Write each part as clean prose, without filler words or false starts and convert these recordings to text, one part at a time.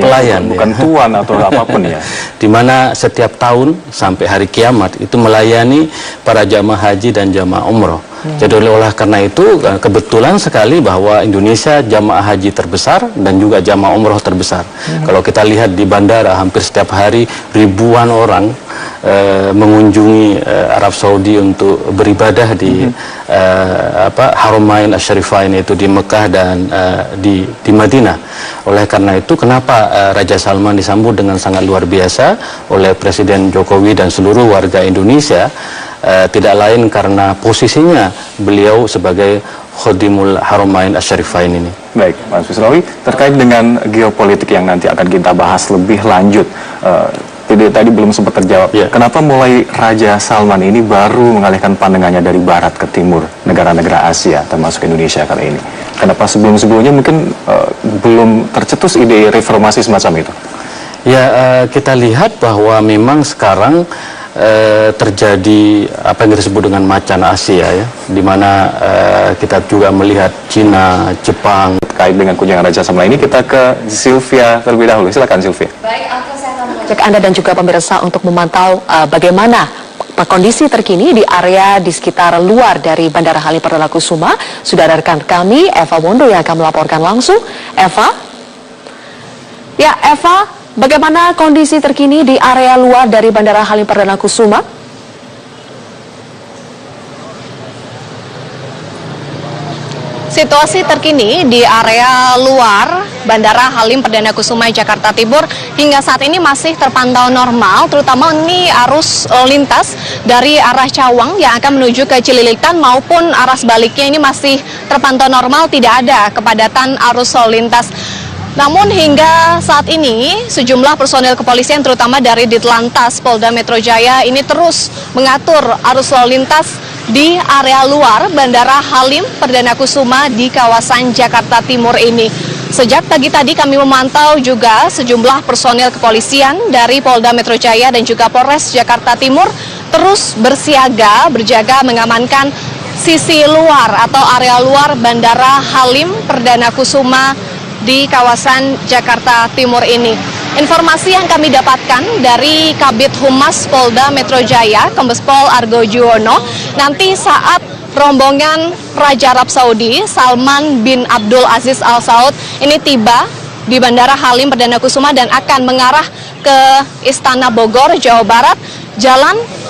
pelayan, bukan tuan atau apapun ya. Dimana setiap tahun sampai hari kiamat itu melayani para jamaah haji dan jamaah umroh. Jadi oleh karena itu kebetulan sekali bahwa Indonesia jamaah haji terbesar dan juga jamaah umroh terbesar. Kalau kita lihat di bandara hampir setiap hari ribuan orang mengunjungi Arab Saudi untuk beribadah di Haramain Asy-Syarifain, itu di Mekah dan di Madinah. Oleh karena itu kenapa Raja Salman disambut dengan sangat luar biasa oleh Presiden Jokowi dan seluruh warga Indonesia? Tidak lain karena posisinya beliau sebagai Khodimul Haramain Asy-Syarifain ini. Baik, Mas Fisrawi, terkait dengan geopolitik yang nanti akan kita bahas lebih lanjut, tadi belum sempat terjawab. Kenapa mulai Raja Salman ini baru mengalihkan pandangannya dari barat ke timur, negara-negara Asia termasuk Indonesia kali ini? Kenapa sebelum-sebelumnya mungkin belum tercetus ide reformasi semacam itu? Ya, kita lihat bahwa memang sekarang terjadi apa yang disebut dengan macan Asia ya, di mana kita juga melihat Cina, Jepang. Terkait dengan kunjungan Raja Salman ini, kita ke Sylvia terlebih dahulu. Silakan Sylvia. Baik, saya akan mengajak Anda dan juga pemirsa untuk memantau bagaimana kondisi terkini di area di sekitar luar dari Bandara Halim Perdana Kusuma. Sudah ada rekan kami Eva Wondo yang akan melaporkan langsung. Eva? Ya, Eva, bagaimana kondisi terkini di area luar dari Bandara Halim Perdana Kusuma? Situasi terkini di area luar Bandara Halim Perdana Kusuma Jakarta Timur hingga saat ini masih terpantau normal, terutama ini arus lintas dari arah Cawang yang akan menuju ke Cililitan maupun arah sebaliknya ini masih terpantau normal, tidak ada kepadatan arus lintas. Namun hingga saat ini sejumlah personel kepolisian terutama dari Ditlantas Polda Metro Jaya ini terus mengatur arus lalu lintas di area luar Bandara Halim Perdana Kusuma di kawasan Jakarta Timur ini. Sejak pagi tadi kami memantau juga sejumlah personel kepolisian dari Polda Metro Jaya dan juga Polres Jakarta Timur terus bersiaga, berjaga mengamankan sisi luar atau area luar Bandara Halim Perdana Kusuma di kawasan Jakarta Timur ini. Informasi yang kami dapatkan dari Kabid Humas Polda Metro Jaya, Kombes Pol Argo Juwono, nanti saat rombongan Raja Arab Saudi Salman bin Abdul Aziz Al Saud ini tiba di Bandara Halim Perdana Kusuma dan akan mengarah ke Istana Bogor, Jawa Barat,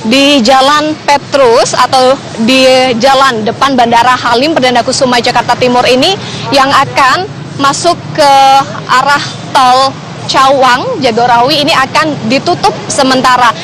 di Jalan Petrus atau di jalan depan Bandara Halim Perdana Kusuma Jakarta Timur ini yang akan masuk ke arah tol Cawang, Jagorawi ini akan ditutup sementara.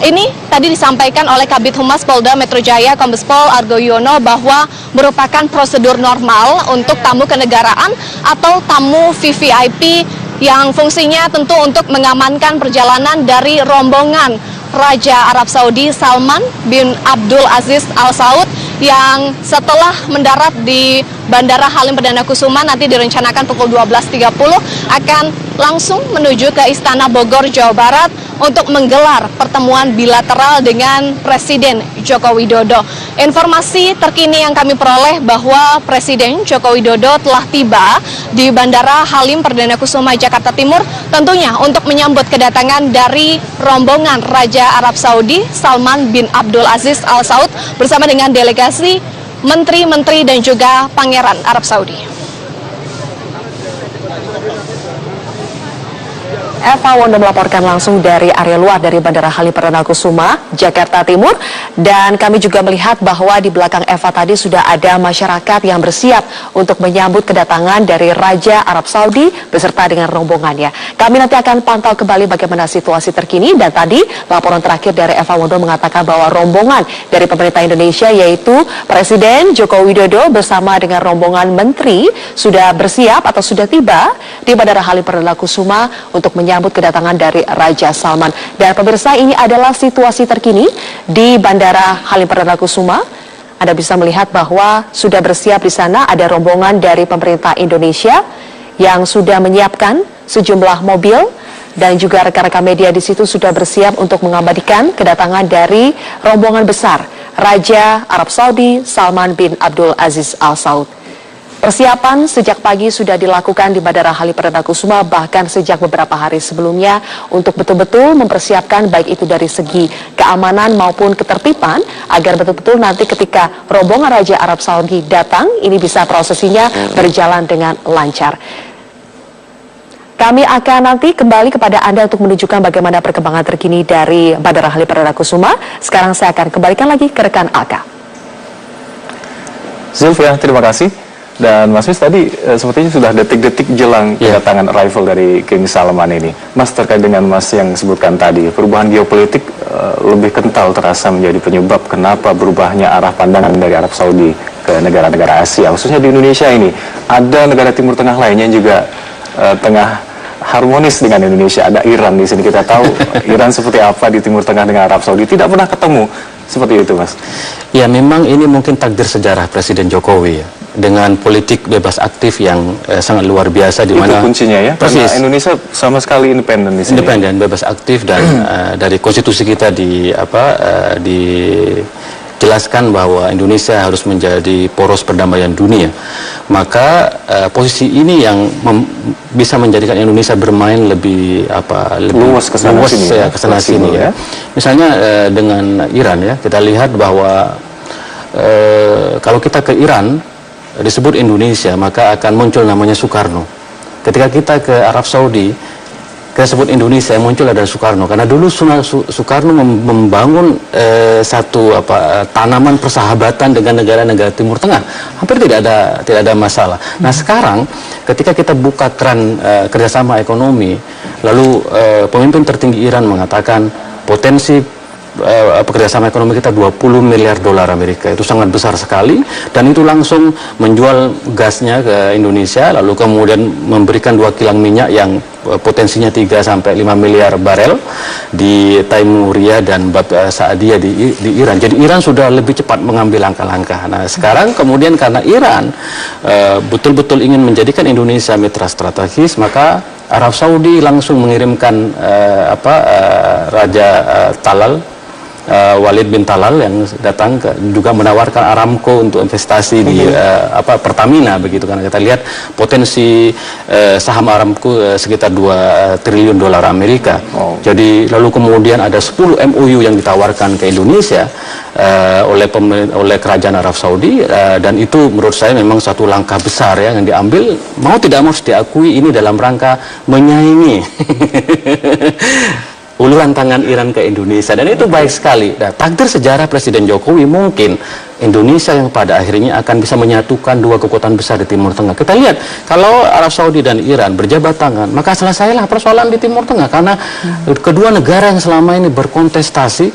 Ini tadi disampaikan oleh Kabid Humas Polda Metro Jaya, Kombes Pol Argo Yuwono, bahwa merupakan prosedur normal untuk tamu kenegaraan atau tamu VVIP yang fungsinya tentu untuk mengamankan perjalanan dari rombongan Raja Arab Saudi Salman bin Abdul Aziz Al Saud yang setelah mendarat di Bandara Halim Perdana Kusuma nanti direncanakan pukul 12.30 akan langsung menuju ke Istana Bogor, Jawa Barat untuk menggelar pertemuan bilateral dengan Presiden Joko Widodo. Informasi terkini yang kami peroleh bahwa Presiden Joko Widodo telah tiba di Bandara Halim Perdana Kusuma Jakarta Timur tentunya untuk menyambut kedatangan dari rombongan Raja Arab Saudi Salman bin Abdul Aziz Al Saud bersama dengan delegasi menteri-menteri dan juga Pangeran Arab Saudi. Eva Wondo melaporkan langsung dari area luar dari Bandara Halim Perdana Kusuma, Jakarta Timur. Dan kami juga melihat bahwa di belakang Eva tadi sudah ada masyarakat yang bersiap untuk menyambut kedatangan dari Raja Arab Saudi beserta dengan rombongannya. Kami nanti akan pantau kembali bagaimana situasi terkini. Dan tadi laporan terakhir dari Eva Wondo mengatakan bahwa rombongan dari pemerintah Indonesia yaitu Presiden Joko Widodo bersama dengan rombongan menteri sudah bersiap atau sudah tiba di Bandara Halim Perdana Kusuma untuk menyambut kedatangan dari Raja Salman. Dan pemirsa, ini adalah situasi terkini di Bandara Halim Perdana Kusuma. Anda bisa melihat bahwa sudah bersiap di sana ada rombongan dari pemerintah Indonesia yang sudah menyiapkan sejumlah mobil dan juga rekan-rekan media di situ sudah bersiap untuk mengabadikan kedatangan dari rombongan besar Raja Arab Saudi Salman bin Abdul Aziz Al Saud. Persiapan sejak pagi sudah dilakukan di Bandara Halim Perdana Kusuma, bahkan sejak beberapa hari sebelumnya untuk betul-betul mempersiapkan baik itu dari segi keamanan maupun ketertiban agar betul-betul nanti ketika rombongan Raja Arab Saudi datang ini bisa prosesinya berjalan dengan lancar. Kami akan nanti kembali kepada Anda untuk menunjukkan bagaimana perkembangan terkini dari Bandara Halim Perdana Kusuma. Sekarang saya akan kembalikan lagi ke rekan Alka. Zulfiah, terima kasih. Dan Mas Mis tadi sepertinya sudah detik-detik jelang kedatangan arrival dari King Salman ini. Mas, terkait dengan Mas yang sebutkan tadi, perubahan geopolitik lebih kental terasa menjadi penyebab kenapa berubahnya arah pandangan dari Arab Saudi ke negara-negara Asia, khususnya di Indonesia ini. Ada negara Timur Tengah lainnya juga tengah harmonis dengan Indonesia. Ada Iran di sini, kita tahu Iran seperti apa di Timur Tengah dengan Arab Saudi. Tidak pernah ketemu seperti itu, Mas. Ya, memang ini mungkin takdir sejarah Presiden Jokowi ya, dengan politik bebas aktif yang sangat luar biasa di mana itu kuncinya ya. Karena Indonesia sama sekali independen di sini. Independen, bebas aktif dan dari konstitusi kita dijelaskan bahwa Indonesia harus menjadi poros perdamaian dunia. Maka posisi ini yang bisa menjadikan Indonesia bermain lebih luas kesana sini ya. Misalnya dengan Iran ya, kita lihat bahwa kalau kita ke Iran disebut Indonesia, maka akan muncul namanya Soekarno. Ketika kita ke Arab Saudi, kita sebut Indonesia, yang muncul adalah Soekarno. Karena dulu Soekarno membangun satu tanaman persahabatan dengan negara-negara Timur Tengah. Hampir tidak ada masalah. Nah sekarang, ketika kita buka keran kerjasama ekonomi, lalu pemimpin tertinggi Iran mengatakan potensi kerjasama ekonomi kita 20 miliar dolar Amerika, itu sangat besar sekali, dan itu langsung menjual gasnya ke Indonesia, lalu kemudian memberikan 2 kilang minyak yang potensinya 3-5 miliar barel di Taimuria dan Bab Saadiyah di Iran. Jadi Iran sudah lebih cepat mengambil langkah-langkah. Nah sekarang kemudian karena Iran betul-betul ingin menjadikan Indonesia mitra strategis, maka Arab Saudi langsung mengirimkan Raja Talal, Walid bin Talal yang datang juga menawarkan Aramco untuk investasi di Pertamina begitu, karena kita lihat potensi saham Aramco sekitar 2 triliun dolar Amerika. Jadi lalu kemudian ada 10 MOU yang ditawarkan ke Indonesia oleh kerajaan Arab Saudi, dan itu menurut saya memang satu langkah besar ya yang diambil, mau tidak mau harus diakui ini dalam rangka menyaingi uluran tangan Iran ke Indonesia, dan itu baik sekali. Nah, takdir sejarah Presiden Jokowi mungkin Indonesia yang pada akhirnya akan bisa menyatukan 2 kekuatan besar di Timur Tengah. Kita lihat kalau Arab Saudi dan Iran berjabat tangan, maka selesailah persoalan di Timur Tengah, karena kedua negara yang selama ini berkontestasi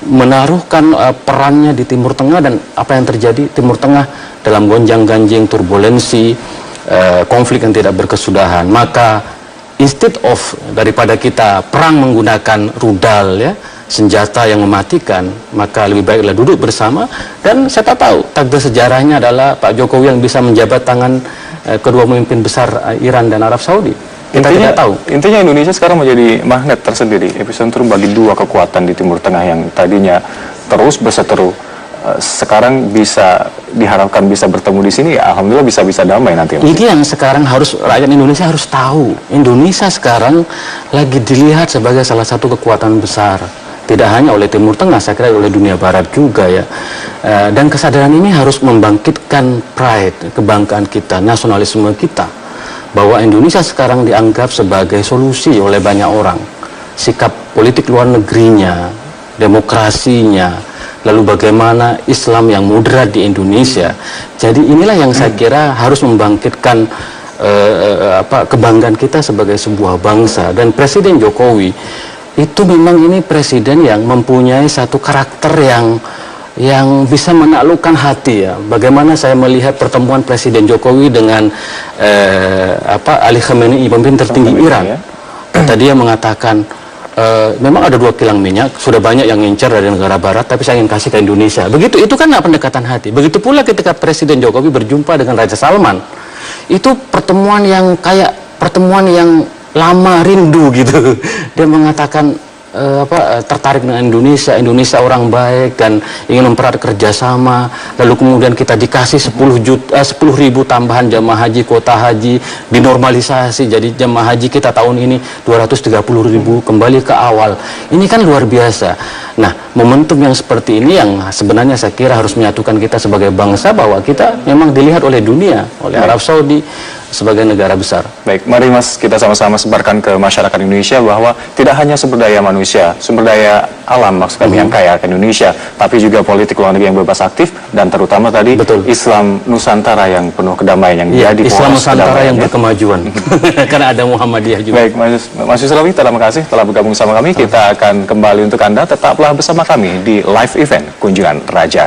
menaruhkan perannya di Timur Tengah, dan apa yang terjadi Timur Tengah dalam gonjang-ganjing, turbulensi, konflik yang tidak berkesudahan. Maka instead of daripada kita perang menggunakan rudal ya, senjata yang mematikan, maka lebih baiklah duduk bersama. Dan saya tahu takdir sejarahnya adalah Pak Jokowi yang bisa menjabat tangan kedua pemimpin besar Iran dan Arab Saudi. Kita tidak tahu. Intinya Indonesia sekarang menjadi magnet tersendiri, epicentrum bagi 2 kekuatan di Timur Tengah yang tadinya terus berseteru. Sekarang bisa diharapkan bisa bertemu di sini, ya alhamdulillah bisa damai nanti. Ini yang sekarang harus rakyat Indonesia harus tahu. Indonesia sekarang lagi dilihat sebagai salah satu kekuatan besar, tidak hanya oleh Timur Tengah, saya kira oleh dunia Barat juga ya. Dan kesadaran ini harus membangkitkan pride, kebanggaan kita, nasionalisme kita, bahwa Indonesia sekarang dianggap sebagai solusi oleh banyak orang. Sikap politik luar negerinya, demokrasinya, lalu bagaimana Islam yang moderat di Indonesia. Jadi inilah yang saya kira harus membangkitkan kebanggaan kita sebagai sebuah bangsa. Dan Presiden Jokowi itu memang ini presiden yang mempunyai satu karakter yang bisa menaklukkan hati ya. Bagaimana saya melihat pertemuan Presiden Jokowi dengan Ali Khamenei, pemimpin tertinggi Iran. Kata dia mengatakan, memang ada 2 kilang minyak, sudah banyak yang ngincar dari negara barat, tapi saya ingin kasih ke Indonesia. Begitu, itu kan pendekatan hati. Begitu pula ketika Presiden Jokowi berjumpa dengan Raja Salman, itu pertemuan yang kayak pertemuan yang lama rindu gitu. Dia mengatakan tertarik dengan Indonesia. Indonesia orang baik dan ingin mempererat kerjasama. Lalu kemudian kita dikasih 10.000 tambahan jamaah haji, kuota haji dinormalisasi. Jadi jamaah haji kita tahun ini 230.000 kembali ke awal. Ini kan luar biasa. Nah, momentum yang seperti ini yang sebenarnya saya kira harus menyatukan kita sebagai bangsa, bahwa kita memang dilihat oleh dunia, oleh Arab Saudi sebagai negara besar. Baik, mari Mas kita sama-sama sebarkan ke masyarakat Indonesia bahwa tidak hanya sumber daya manusia, sumber daya alam maksud kami yang kaya ke Indonesia, tapi juga politik luar negeri yang bebas aktif, dan terutama tadi Islam Nusantara yang penuh kedamaian, yang jadi Islam Nusantara yang berkemajuan. Karena ada Muhammadiyah juga. Baik, Mas Yusrawi, terima kasih telah bergabung sama kami. Kita akan kembali untuk Anda, tetaplah bersama kami di live event Kunjungan Raja